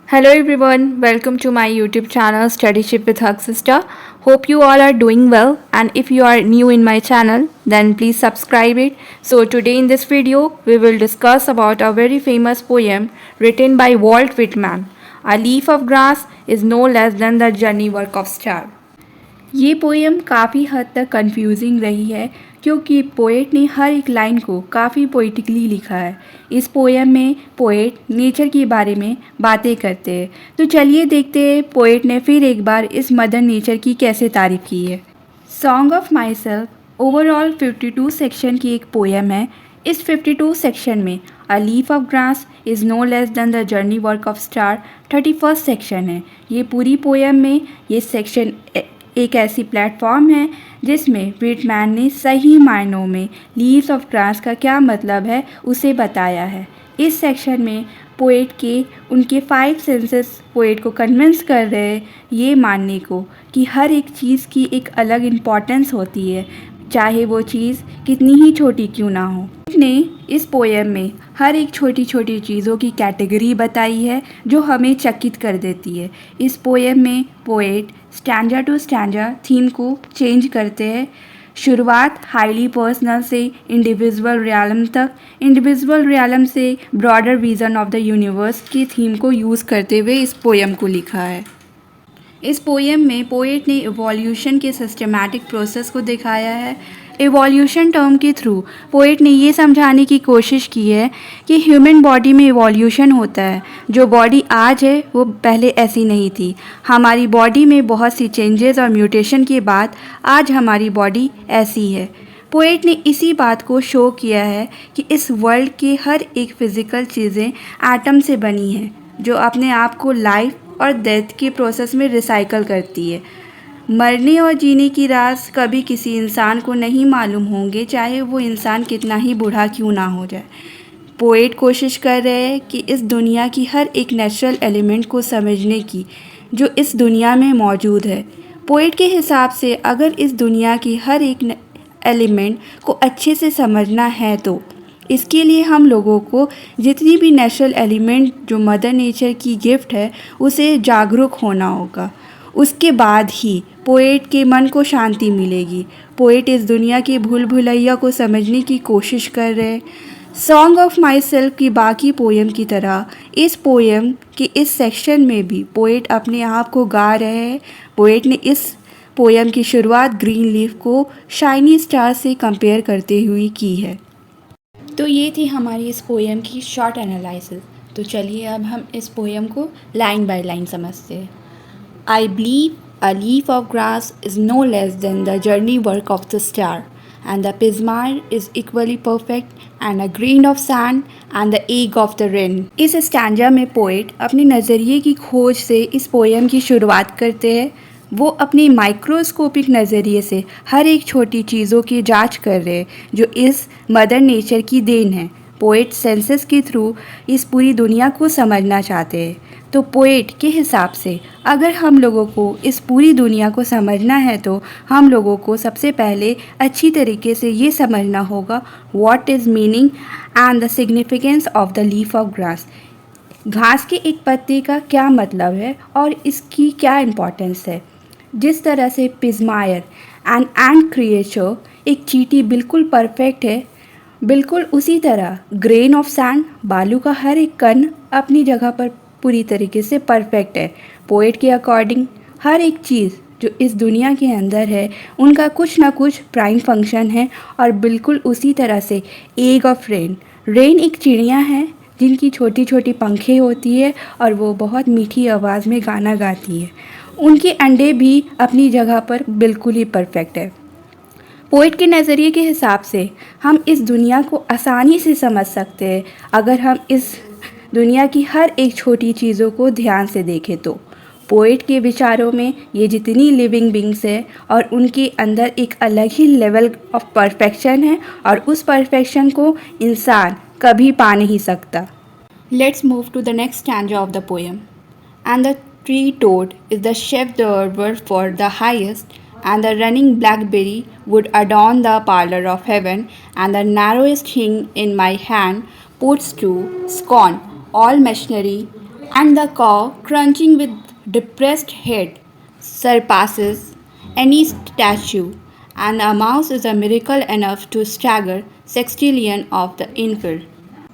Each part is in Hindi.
Hello everyone, welcome to my YouTube channel Studyship with Hug Sister. Hope you all are doing well, and if you are new in my channel then please subscribe it. So today in this video we will discuss about a very famous poem written by Walt Whitman. A leaf of grass is no less than the journey work of star. ये पोएम काफ़ी हद तक कंफ्यूजिंग रही है क्योंकि पोएट ने हर एक लाइन को काफ़ी पोइटिकली लिखा है। इस पोएम में पोएट नेचर के बारे में बातें करते हैं। तो चलिए देखते हैं पोएट ने फिर एक बार इस मदर नेचर की कैसे तारीफ की है। Song of my myself 52 section की एक पोएम है। इस 52 सेक्शन में a leaf of grass is no less than the journey work of star 31st section है। ये पूरी पोएम में ये सेक्शन एक ऐसी प्लेटफॉर्म है जिसमें व्हिटमैन ने सही मायनों में लीव्स ऑफ ग्रास का क्या मतलब है उसे बताया है। इस सेक्शन में पोएट के उनके 5 सेंसेस पोएट को कन्विंस कर रहे हैं ये मानने को कि हर एक चीज़ की एक अलग इम्पॉर्टेंस होती है, चाहे वो चीज़ कितनी ही छोटी क्यों ना हो। ने इस पोएम में हर एक छोटी छोटी चीज़ों की कैटेगरी बताई है जो हमें चकित कर देती है। इस पोएम में poet stanza to stanza theme को चेंज करते हैं। शुरुआत हाईली पर्सनल से इंडिविजुअल रियलम तक, इंडिविजुअल रियलम से broader vision of the universe की थीम को यूज़ करते हुए इस पोएम को लिखा है। इस पोएम में पोएट ने इवोल्यूशन के सिस्टमैटिक प्रोसेस को दिखाया है। इवोल्यूशन टर्म के थ्रू पोएट ने ये समझाने की कोशिश की है कि ह्यूमन बॉडी में इवोल्यूशन होता है। जो बॉडी आज है वो पहले ऐसी नहीं थी। हमारी बॉडी में बहुत सी चेंजेस और म्यूटेशन के बाद आज हमारी बॉडी ऐसी है। पोएट ने इसी बात को शो किया है कि इस वर्ल्ड के हर एक फ़िज़िकल चीज़ें एटम से बनी हैं जो अपने आप को लाइफ और डेथ के प्रोसेस में रिसाइकल करती है। मरने और जीने की राज कभी किसी इंसान को नहीं मालूम होंगे, चाहे वो इंसान कितना ही बूढ़ा क्यों ना हो जाए। पोएट कोशिश कर रहे हैं कि इस दुनिया की हर एक नेचुरल एलिमेंट को समझने की जो इस दुनिया में मौजूद है। पोएट के हिसाब से अगर इस दुनिया की हर एक एलिमेंट को अच्छे से समझना है तो इसके लिए हम लोगों को जितनी भी नेचुरल एलिमेंट जो मदर नेचर की गिफ्ट है उसे जागरूक होना होगा। उसके बाद ही पोएट के मन को शांति मिलेगी। पोएट इस दुनिया के भूल भुलैया को समझने की कोशिश कर रहे हैं। सॉन्ग ऑफ माई सेल्फ की बाकी पोएम की तरह इस पोएम के इस सेक्शन में भी पोएट अपने आप को गा रहे हैं। पोएट ने इस पोएम की शुरुआत ग्रीन लीफ को शाइनी स्टार से कंपेयर करते हुए की है। तो ये थी हमारी इस पोएम की शॉर्ट एनालिसिस। तो चलिए अब हम इस पोएम को लाइन बाय लाइन समझते हैं। I believe a leaf of grass is no less than the journey work of the star, and the pismire is equally perfect, and a grain of sand and the egg of the wren. इस स्टैंजा में पोएट अपने नज़रिए की खोज से इस पोएम की शुरुआत करते हैं। वो अपने माइक्रोस्कोपिक नज़रिए से हर एक छोटी चीज़ों की जांच कर रहे हैं जो इस मदर नेचर की देन है। पोएट सेंसेस के थ्रू इस पूरी दुनिया को समझना चाहते हैं। तो पोएट के हिसाब से अगर हम लोगों को इस पूरी दुनिया को समझना है तो हम लोगों को सबसे पहले अच्छी तरीके से ये समझना होगा what is meaning and the significance of the leaf of grass. घास के एक पत्ते का क्या मतलब है और इसकी क्या इम्पोर्टेंस है। जिस तरह से पिज़मायर एंड क्रिएचर एक चींटी बिल्कुल परफेक्ट है, बिल्कुल उसी तरह ग्रेन ऑफ सैंड बालू का हर एक कण अपनी जगह पर पूरी तरीके से परफेक्ट है। पोएट के अकॉर्डिंग हर एक चीज़ जो इस दुनिया के अंदर है उनका कुछ ना कुछ प्राइम फंक्शन है और बिल्कुल उसी तरह से एग ऑफ रेन एक चिड़िया है जिनकी छोटी छोटी पंखें होती है और वो बहुत मीठी आवाज़ में गाना गाती है। उनके अंडे भी अपनी जगह पर बिल्कुल ही परफेक्ट है। पोएट के नज़रिए के हिसाब से हम इस दुनिया को आसानी से समझ सकते हैं अगर हम इस दुनिया की हर एक छोटी चीज़ों को ध्यान से देखें तो। पोएट के विचारों में ये जितनी लिविंग बींग्स है और उनके अंदर एक अलग ही लेवल ऑफ परफेक्शन है और उस परफेक्शन को इंसान कभी पा नहीं सकता। Let's move to the next stanza of the poem. And the tree toad is the chef d'oeuvre for the highest and the running blackberry would adorn the parlor of heaven, and the narrowest thing in my hand puts to scorn all machinery, and the cow, crunching with depressed head, surpasses any statue, and a mouse is a miracle enough to stagger sextillion of the infield.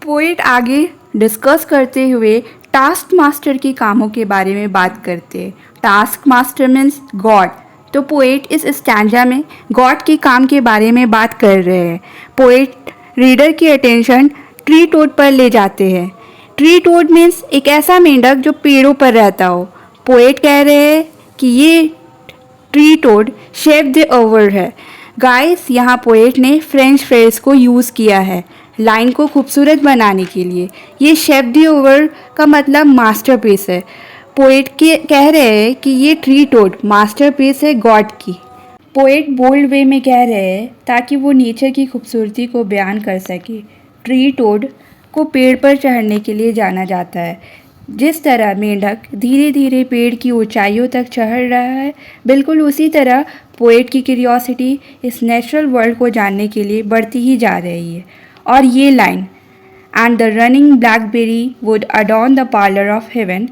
Poet आगे डिस्कस करते हुए टास्क मास्टर के कामों के बारे में बात करते हैं। Task master means God. तो पोएट इस स्टैंजा में गॉड के काम के बारे में बात कर रहे हैं। पोएट रीडर की अटेंशन ट्री टोड पर ले जाते हैं। ट्री टोड मीन्स एक ऐसा मेंढक जो पेड़ों पर रहता हो। पोएट कह रहे हैं कि ये tree toad shape the over है। गाइस, यहाँ पोएट ने फ्रेंच फ्रेज को यूज़ किया है लाइन को खूबसूरत बनाने के लिए। ये शेप द ओवर का मतलब मास्टरपीस है। पोएट के कह रहे हैं कि ये ट्री टोड मास्टरपीस है गॉड की। पोएट बोल्ड वे में कह रहे हैं ताकि वो नेचर की खूबसूरती को बयान कर सके। ट्री टोड को पेड़ पर चढ़ने के लिए जाना जाता है। जिस तरह मेंढक धीरे धीरे पेड़ की ऊंचाइयों तक चढ़ रहा है, बिल्कुल उसी तरह पोएट की क्यूरियोसिटी इस नेचुरल वर्ल्ड को जानने के लिए बढ़ती ही जा रही है। और ये line and the running blackberry would adorn the parlour of haven,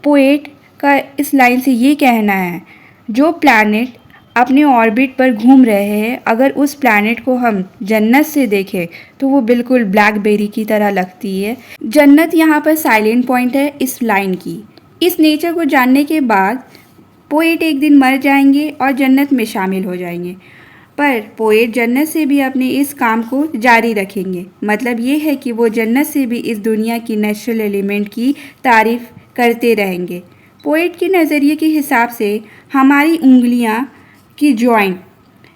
poet का इस लाइन से ये कहना है जो प्लैनेट अपने ऑर्बिट पर घूम रहे हैं, अगर उस प्लैनेट को हम जन्नत से देखें तो वो बिल्कुल ब्लैकबेरी की तरह लगती है। जन्नत यहाँ पर साइलेंट पॉइंट है इस लाइन की। इस नेचर को जानने के बाद पोएट एक दिन मर जाएंगे और जन्नत में शामिल हो जाएंगे, पर पोएट जन्नत से भी अपने इस काम को जारी रखेंगे। मतलब ये है कि वो जन्नत से भी इस दुनिया की नेचुरल एलिमेंट की तारीफ़ करते रहेंगे। पोएट के नज़रिए के हिसाब से हमारी उंगलियां की जॉइंट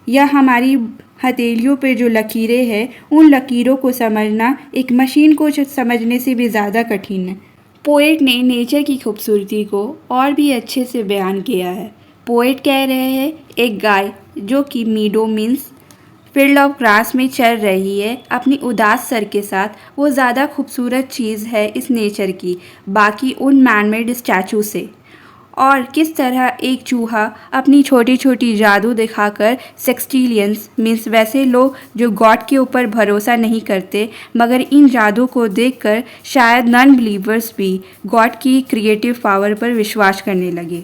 या हमारी हथेलियों पे जो लकीरें हैं, उन लकीरों को समझना एक मशीन को समझने से भी ज़्यादा कठिन है। पोएट ने नेचर की खूबसूरती को और भी अच्छे से बयान किया है। पोएट कह रहे हैं एक गाय जो कि मीडो मीन्स फील्ड ऑफ ग्रास में चल रही है अपनी उदास सर के साथ, वो ज़्यादा खूबसूरत चीज़ है इस नेचर की बाकी उन मैनमेड स्टैचू से। और किस तरह एक चूहा अपनी छोटी छोटी जादू दिखाकर सेक्सटिलियंस मीन्स वैसे लोग जो गॉड के ऊपर भरोसा नहीं करते मगर इन जादू को देखकर शायद नॉन बिलीवर्स भी गॉड की क्रिएटिव पावर पर विश्वास करने लगे।